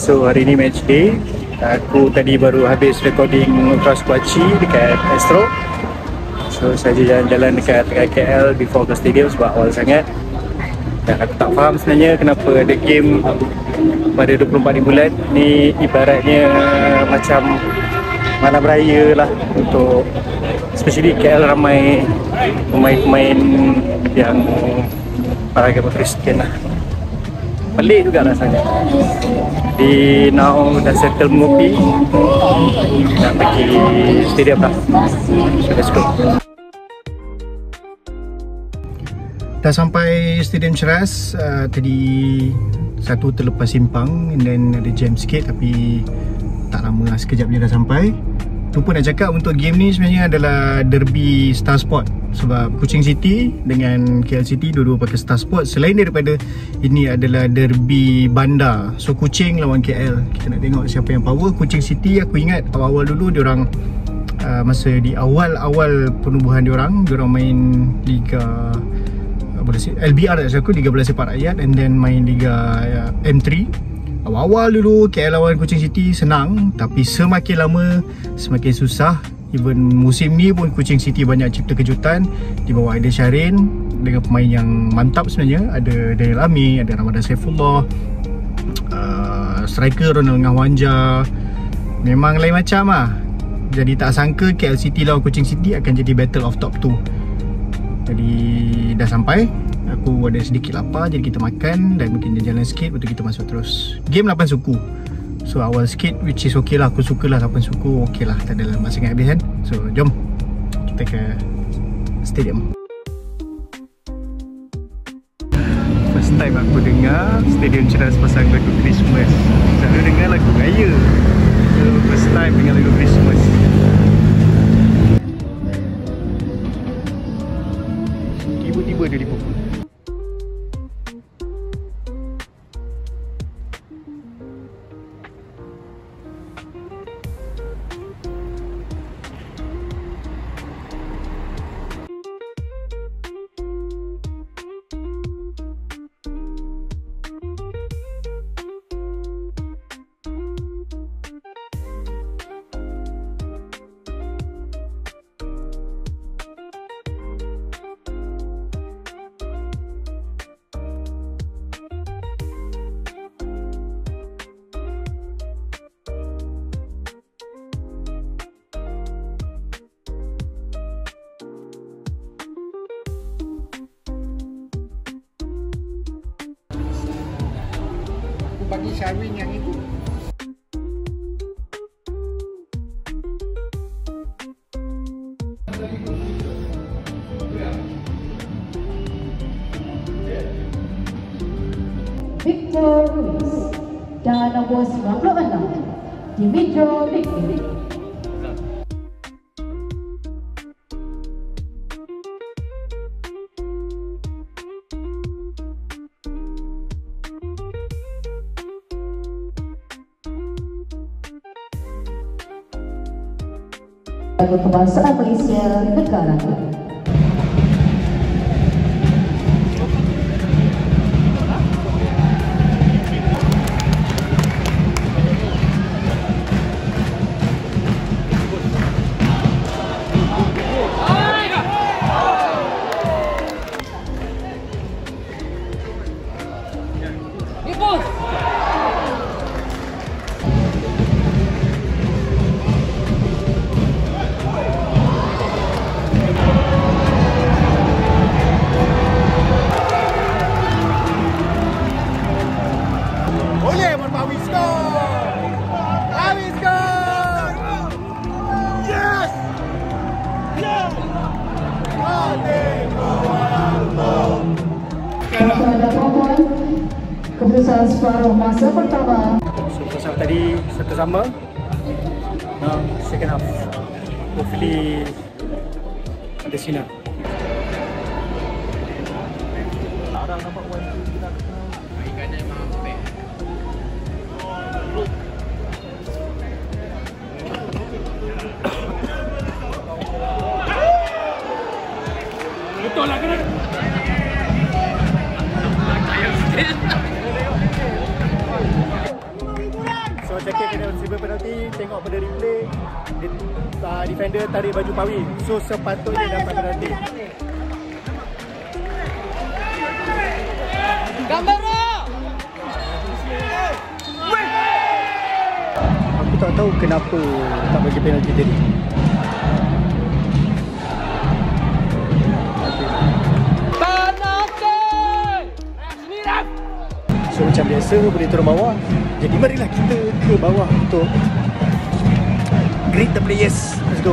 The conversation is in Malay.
So hari ni match day. Aku tadi baru habis recording Cross Kuaci dekat Astro. So saya jalan-jalan dekat KL before ke stadium sebab awal sangat. Dan aku tak faham sebenarnya kenapa ada game pada 24 bulan. Ni ibaratnya macam malam raya lah untuk, especially KL ramai pemain-pemain yang beragama Kristian lah. Pelik juga rasanya. Di now dah settle mengopi, nak pergi stadium lah. So let's go. Dah sampai Stadium Ceras. Tadi satu terlepas simpang and then ada jam sikit, tapi tak lama lah, sekejap je dah sampai. Lupa nak cakap, untuk game ni sebenarnya adalah derby Star Sport. Sebab Kuching City dengan KL City dua-dua pakai Star Sport. Selain daripada ini adalah derby bandar. So Kuching lawan KL. Kita nak tengok siapa yang power. Kuching City aku ingat awal-awal dulu diorang masa di awal-awal penubuhan diorang main Liga LBR tak aku, Liga Bola Sepak Rakyat, and then main Liga M3. Awal-awal dulu KL lawan Kuching City senang, tapi semakin lama semakin susah. Even musim ni pun Kuching City banyak cipta kejutan di bawah Aidil Syahrin dengan pemain yang mantap sebenarnya. Ada Daniel Ami, ada Ramadan Saifullah, striker Ronald Ngahwanja. Memang lain macam lah. Jadi tak sangka KL City lawan Kuching City akan jadi battle of top 2. Jadi dah sampai. Aku ada sedikit lapar, jadi kita makan dan mungkin jalan sikit, lepas tu kita masuk terus. Game 8 suku. So awal sikit, which is okay lah. Aku sukalah 8 suku, okay lah, tak ada lama sangat habis kan. So jom kita ke stadium. First time aku dengar Stadium Ceras pasang lagu Christmas. Selalu dengar lagu raya. So first time dengar lagu Christmas. Tiba-tiba dia dipukul. Bagi Syarwin yang itu. Victor Ruiz dan nombor 96 Dimitro Miklik. Lagu kebangsaan Malaysia negara. Keputusan separuh masa pertama. So first half tadi satu sama. Now second half. Hopefully ada sinar. Betul lah kena. So Jackie kena receiver penalty, tengok pada replay defender tarik baju Pawi, so sepatutnya dapat penalty. Kamera. Aku tak tahu kenapa tak bagi penalty tadi. So macam biasa boleh turun bawah. Jadi marilah kita ke bawah untuk greet the players. Let's go.